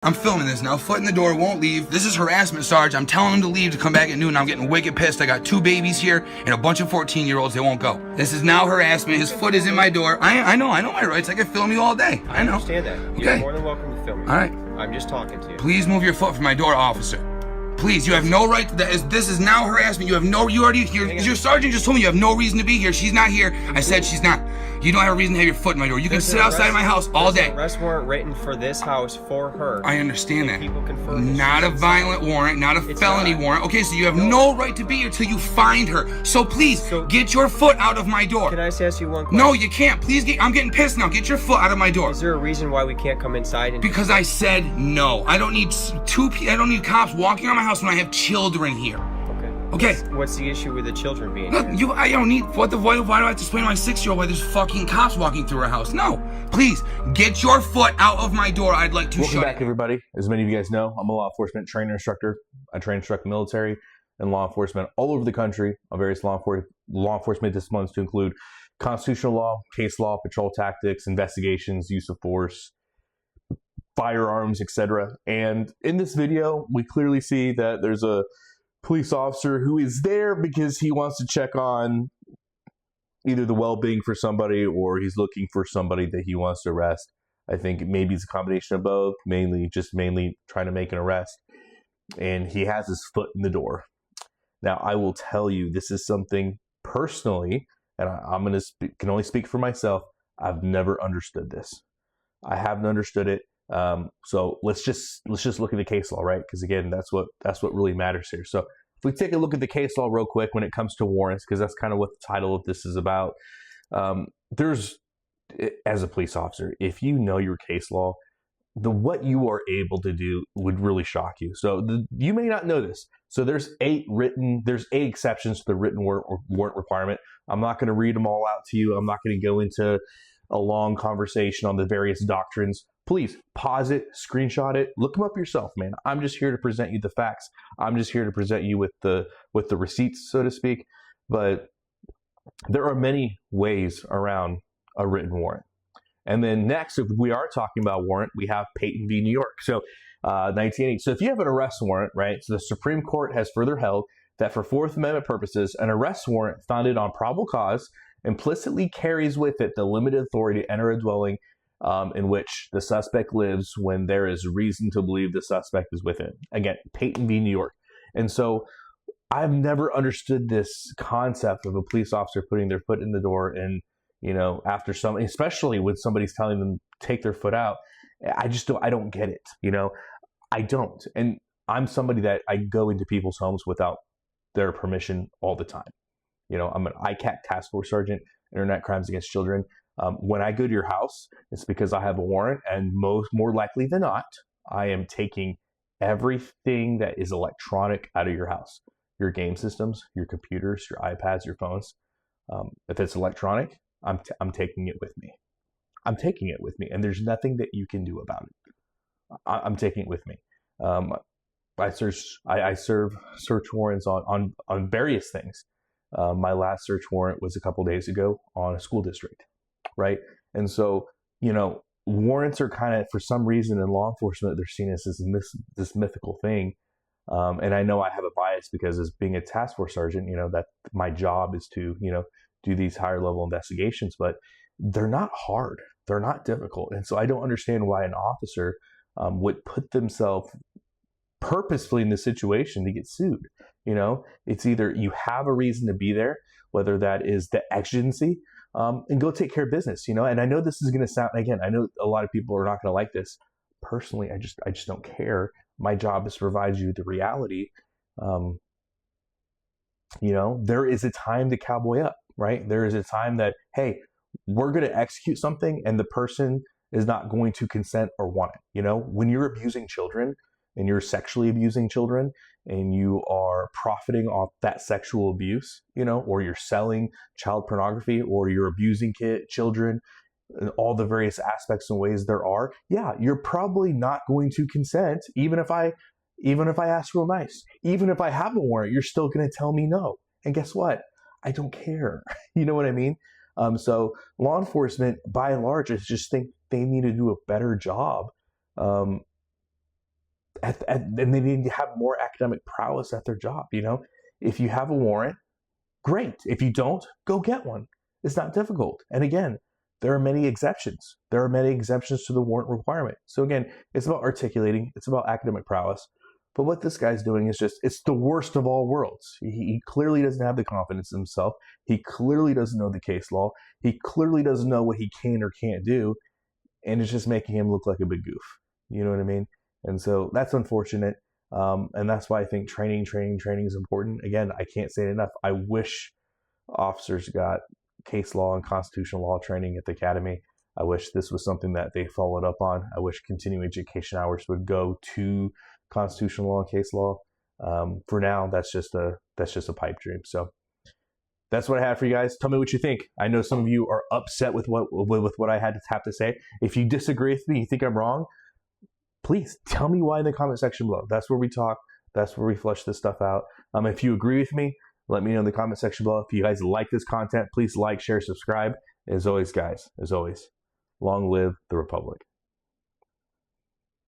I'm filming this now. Foot in the door, won't leave. This is harassment, Sarge. I'm telling him to leave to come back at noon. I'm getting wicked pissed. I got 2 babies here and a bunch of 14-year-olds. They won't go. This is now harassment. His foot is in my door. I know my rights. I can film you all day. I know. I understand that. You're more than welcome to film me. All right. I'm just talking to you. Please move your foot from my door, officer. Please, you have no right to that. This is now harassment. You have no, your sergeant just told me you have no reason to be here. She's not here. I said she's not. You don't have a reason to have your foot in my door. You can sit outside my house all day. There's an arrest warrant written for this house for her. I understand that. People confirm not a violent warrant, not a felony warrant. Okay, so you have no right to be here till you find her. So please, get your foot out of my door. Can I just ask you one question? No, you can't. Please, I'm getting pissed now. Get your foot out of my door. Is there a reason why we can't come inside? Because I said no. I don't need I don't need cops walking around my house when I have children here. Okay. What's the issue with the children being Look, here? I don't need, why do I have to explain to my 6-year-old why there's fucking cops walking through our house? No, please, get your foot out of my door. I'd like to Welcome back, everybody. As many of you guys know, I'm a law enforcement trainer instructor. I train and instruct the military and law enforcement all over the country on various law enforcement disciplines to include constitutional law, case law, patrol tactics, investigations, use of force, firearms, etc. And in this video, we clearly see that there's a police officer who is there because he wants to check on either the well-being for somebody or he's looking for somebody that he wants to arrest. I think maybe it's a combination of both, mainly trying to make an arrest. And he has his foot in the door. Now, I will tell you, this is something personally, and I'm going to can only speak for myself. I've never understood this. I haven't understood it. So let's just look at the case law, right? Because again, that's what really matters here. So if we take a look at the case law real quick when it comes to warrants, because that's kind of what the title of this is about. As a police officer, if you know your case law, what you are able to do would really shock you. So you may not know this. So there's 8 exceptions to the written warrant requirement. I'm not going to read them all out to you. I'm not going to go into a long conversation on the various doctrines. Please pause it, screenshot it, look them up yourself, man. I'm just here to present you the facts. I'm just here to present you with the receipts, so to speak. But there are many ways around a written warrant. And then next, if we are talking about warrant, we have Peyton v. New York. So 1980. So if you have an arrest warrant, right? So the Supreme Court has further held that for Fourth Amendment purposes, an arrest warrant founded on probable cause implicitly carries with it the limited authority to enter a dwelling in which the suspect lives when there is reason to believe the suspect is within. Again, Peyton v. New York. And so I've never understood this concept of a police officer putting their foot in the door and, after something, especially when somebody's telling them to take their foot out. I don't get it. I don't. And I'm somebody that I go into people's homes without their permission all the time. I'm an ICAC task force sergeant, Internet Crimes Against Children. When I go to your house, it's because I have a warrant, and more likely than not, I am taking everything that is electronic out of your house. Your game systems, your computers, your iPads, your phones. If it's electronic, I'm taking it with me. I'm taking it with me, and there's nothing that you can do about it. I'm taking it with me. I serve search warrants on various things. My last search warrant was a couple days ago on a school district. Right. And so, warrants are kind of, for some reason in law enforcement, they're seen as this mythical thing. And I know I have a bias because as being a task force sergeant, that my job is to, do these higher level investigations, but they're not hard. They're not difficult. And so I don't understand why an officer would put themselves purposefully in this situation to get sued. It's either you have a reason to be there, whether that is the exigency, and go take care of business, and I know this is going to sound, again, I know a lot of people are not going to like this. Personally, I just don't care. My job is to provide you the reality. There is a time to cowboy up, right? There is a time that, hey, we're going to execute something and the person is not going to consent or want it. When you're abusing children and you're sexually abusing children and you are profiting off that sexual abuse, or you're selling child pornography or you're abusing children, and all the various aspects and ways there are, yeah, you're probably not going to consent, even if I ask real nice. Even if I have a warrant, you're still going to tell me no. And guess what? I don't care. You know what I mean? So law enforcement, by and large, I just think they need to do a better job and they need to have more academic prowess at their job. You know, if you have a warrant, great. If you don't, go get one. It's not difficult. And again, there are many exceptions. There are many exemptions to the warrant requirement. So again, it's about articulating, it's about academic prowess. But what this guy's doing is just, it's the worst of all worlds. He clearly doesn't have the confidence in himself. He clearly doesn't know the case law. He clearly doesn't know what he can or can't do. And it's just making him look like a big goof. You know what I mean? And so that's unfortunate. And that's why I think training is important. Again, I can't say it enough. I wish officers got case law and constitutional law training at the academy. I wish this was something that they followed up on. I wish continuing education hours would go to constitutional law and case law. For now, that's just a pipe dream. So that's what I have for you guys. Tell me what you think. I know some of you are upset with what I had to have to say. If you disagree with me, you think I'm wrong, please tell me why in the comment section below. That's where we talk. That's where we flesh this stuff out. If you agree with me, let me know in the comment section below. If you guys like this content, please like, share, subscribe. As always, guys, long live the Republic.